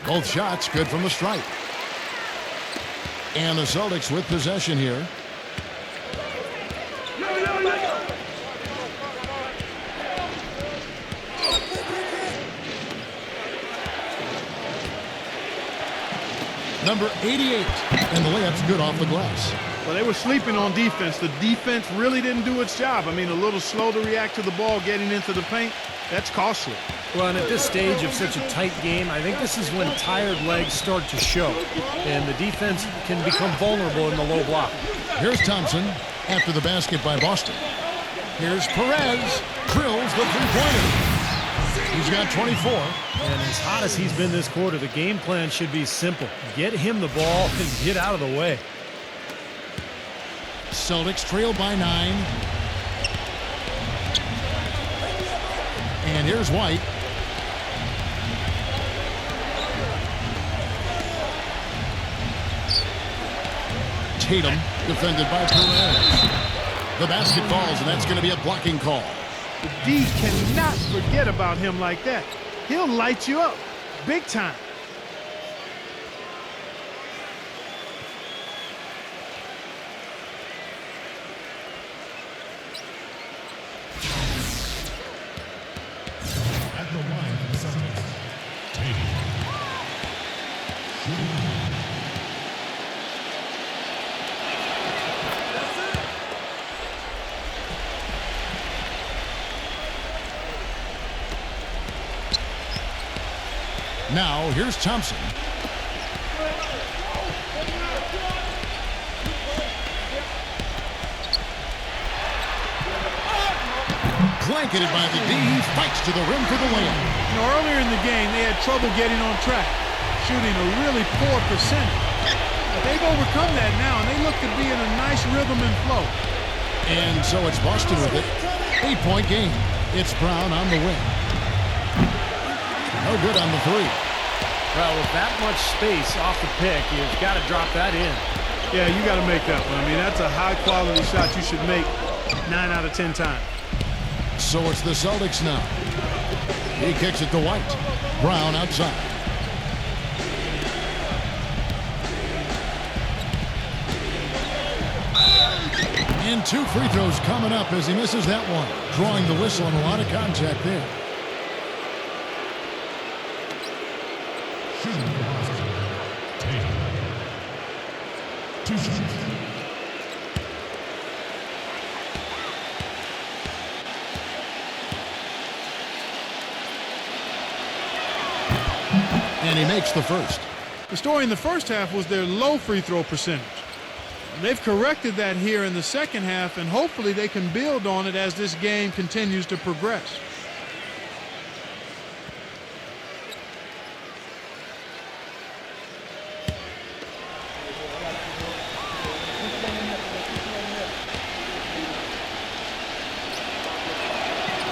Both shots good from the stripe. And the Celtics with possession here. Number 88. And the layup's good off the glass.
Well, they were sleeping on defense. The defense really didn't do its job. I mean, a little slow to react to the ball getting into the paint. That's costly.
Well, and at this stage of such a tight game, I think this is when tired legs start to show, and the defense can become vulnerable in the low block.
Here's Thompson after the basket by Boston. Here's Perez, drills the three-pointer. He's got 24.
And as hot as he's been this quarter, the game plan should be simple. Get him the ball and get out of the way.
Celtics trail by 9. And here's White. Tatum, defended by Perez. The basket falls, and that's going to be a blocking call.
The D cannot forget about him like that. He'll light you up big time.
At the line for the Celtics, Tatum.
Now, here's Thompson. Blanketed by the D, he fights to the rim for the win.
You know, earlier in the game, they had trouble getting on track, shooting a really poor percentage. But they've overcome that now, and they look to be in a nice rhythm and flow.
And so it's Boston with it. 8-point game. It's Brown on the win. No good on the three.
Well, with that much space off the pick, you've got to drop that in.
Yeah, you got to make that one. I mean, that's a high-quality shot you should make 9 out of 10 times.
So it's the Celtics now. He kicks it to White. Brown outside. And 2 free throws coming up as he misses that one. Drawing the whistle and a lot of contact there.
Shooting for Boston, Tatum. 2 shots.
And he makes the first.
The story in the first half was their low free throw percentage. They've corrected that here in the second half, and hopefully they can build on it as this game continues to progress.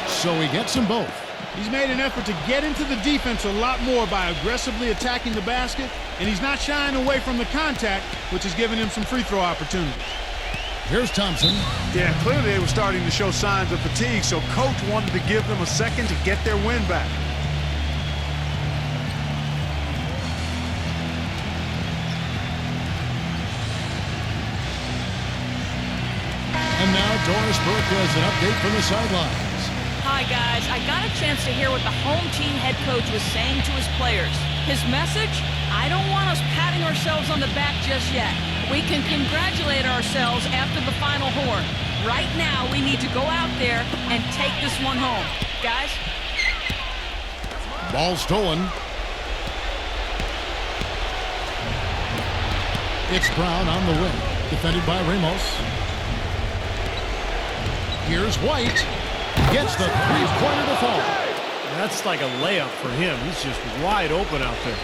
So he gets them both.
He's made an effort to get into the defense a lot more by aggressively attacking the basket, and he's not shying away from the contact, which has given him some free throw opportunities.
Here's Thompson.
Yeah, clearly they were starting to show signs of fatigue, so coach wanted to give them a second to get their win back.
And now Doris Burke has an update from the sidelines.
Hi, guys. I got a chance to hear what the home team head coach was saying to his players. His message? I don't want us patting ourselves on the back just yet. We can congratulate ourselves after the final horn. Right now, we need to go out there and take this one home. Guys?
Ball stolen. It's Brown on the wing. Defended by Ramos. Here's White. Gets the three-pointer to fall.
That's like a layup for him. He's just wide open out there.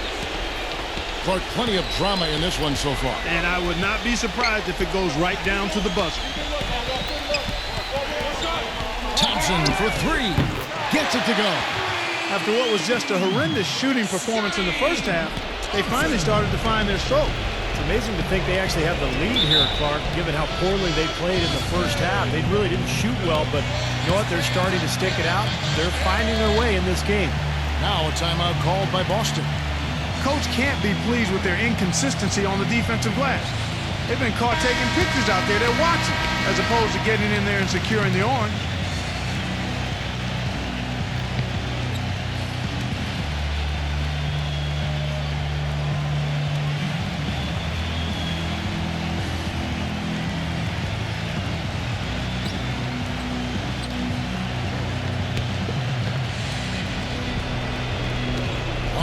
Clark, plenty of drama in this one so far.
And I would not be surprised if it goes right down to the buzzer.
Thompson for 3. Gets it to go.
After what was just a horrendous shooting performance in the first half, they finally started to find their stroke.
It's amazing to think they actually have the lead here, Clark, given how poorly they played in the first half. They really didn't shoot well, but you know what? They're starting to stick it out. They're finding their way in this game.
Now a timeout called by Boston.
Coach can't be pleased with their inconsistency on the defensive glass. They've been caught taking pictures out there. They're watching, as opposed to getting in there and securing the orange.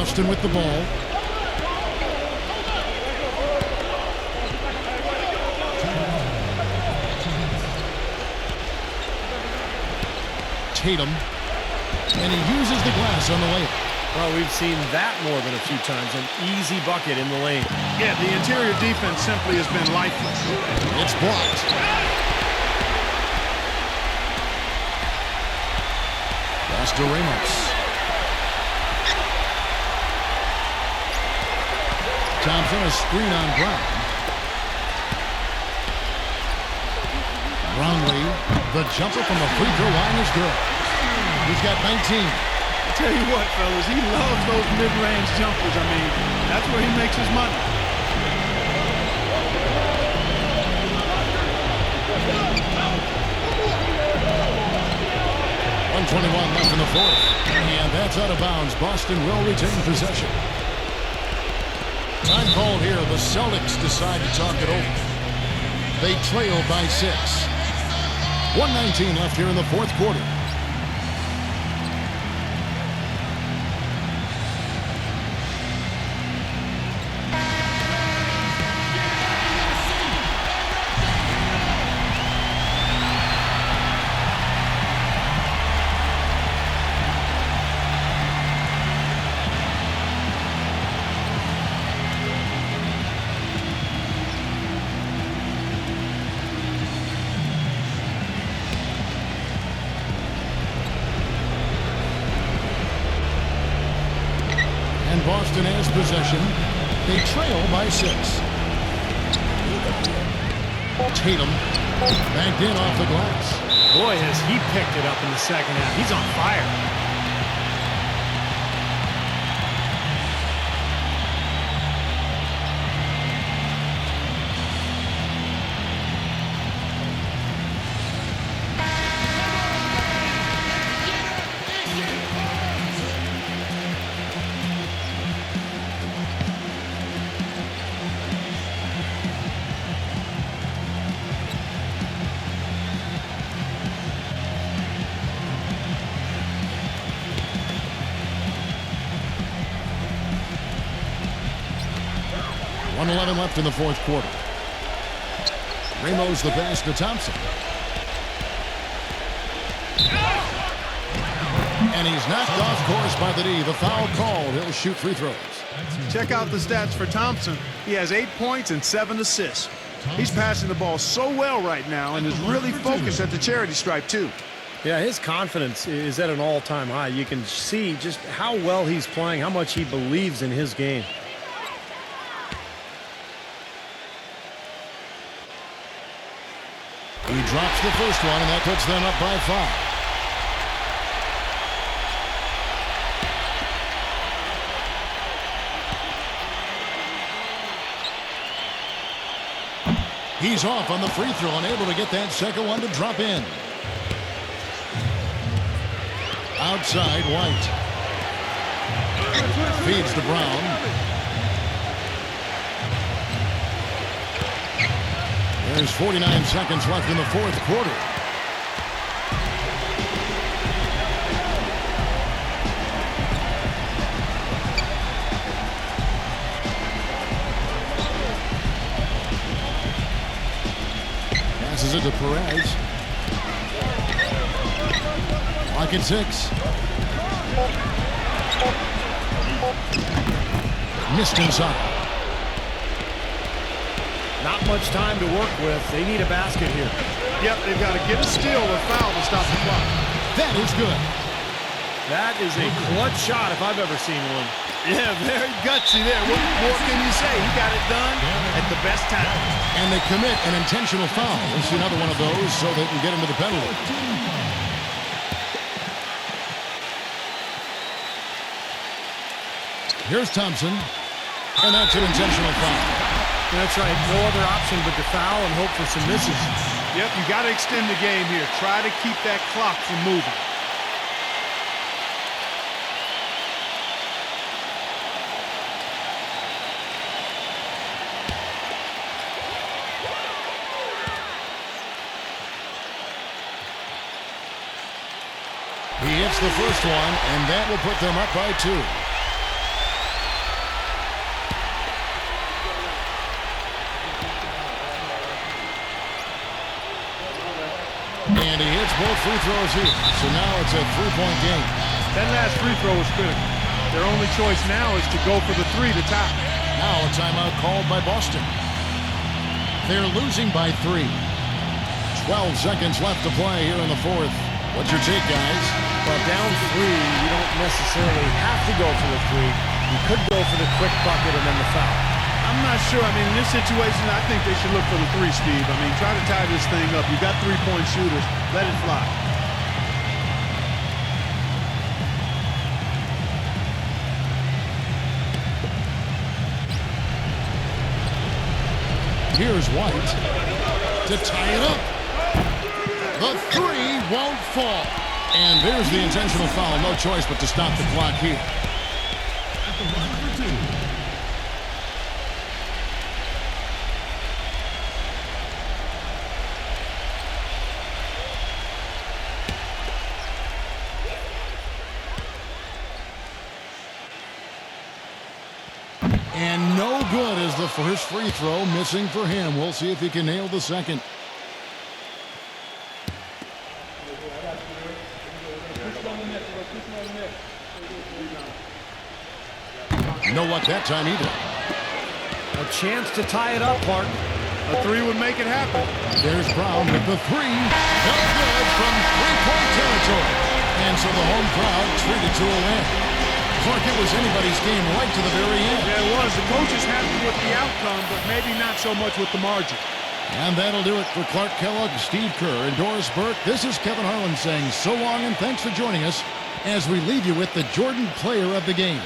Boston with the ball. Tatum. And he uses the glass on the layup.
Well, we've seen that more than a few times. An easy bucket in the lane.
Yeah, the interior defense simply has been lifeless.
It's blocked. Pass to Ramos. Thompson, a screen on Brown. Brownlee, the jumper from the free throw line is good. He's got 19.
I tell you what, fellas, he loves those mid-range jumpers. I mean, that's where he makes his money.
.121 left in the fourth. And that's out of bounds. Boston will retain possession. Time called here. The Celtics decide to talk it over. They trail by 6. 1:19 left here in the fourth quarter. Boston has possession. They trail by 6. Tatum backed in off the glass.
Boy, has he picked it up in the second half. He's on fire.
.111 left in the fourth quarter. Ramos the pass to Thompson. And he's knocked off course by the D. The foul called. He'll shoot free throws.
Check out the stats for Thompson. He has 8 points and 7 assists. He's passing the ball so well right now and is really focused at the charity stripe, too.
Yeah, his confidence is at an all-time high. You can see just how well he's playing, how much he believes in his game.
He drops the first one, and that puts them up by 5. He's off on the free throw and able to get that second one to drop in. Outside, White. Feeds to Brown. There's 49 seconds left in the fourth quarter. Passes it to Perez. Lock at 6. Missed inside.
Not much time to work with. They need a basket here.
Yep, they've got to get a steal or foul to stop the clock.
That is good.
That is a clutch shot if I've ever seen one.
Yeah, very gutsy there. What more can you say? He got it done at the best time.
And they commit an intentional foul. We'll see another one of those so they can get into the penalty. Here's Thompson. And that's an intentional foul.
That's right. No other option but to foul and hope for some misses.
Yep, you got to extend the game here. Try to keep that clock from moving.
He hits the first one, and that will put them up by 2. And he hits both free throws here. So now it's a 3-point game.
That last free throw was critical. Their only choice now is to go for the 3 to tie.
Now a timeout called by Boston. They're losing by 3. 12 seconds left to play here in the fourth. What's your take, guys?
Well, down 3, you don't necessarily have to go for the 3. You could go for the quick bucket and then the foul.
I'm not sure. I mean, in this situation, I think they should look for the 3, Steve. I mean, try to tie this thing up. You got 3-point shooters. Let it fly.
Here's White to tie it up. The 3 won't fall. And there's the intentional foul. No choice but to stop the clock here. And no good as the first free throw missing for him. We'll see if he can nail the second. No luck that time either.
A chance to tie it up, Mark.
A 3 would make it happen.
There's Brown with the 3. No good from 3-point territory. And so the home crowd treated to a win. Clark, it was anybody's game right to the very end.
Yeah, it was. The coach is happy with the outcome, but maybe not so much with the margin.
And that'll do it for Clark Kellogg, Steve Kerr, and Doris Burke. This is Kevin Harlan saying so long and thanks for joining us as we leave you with the Jordan Player of the Game.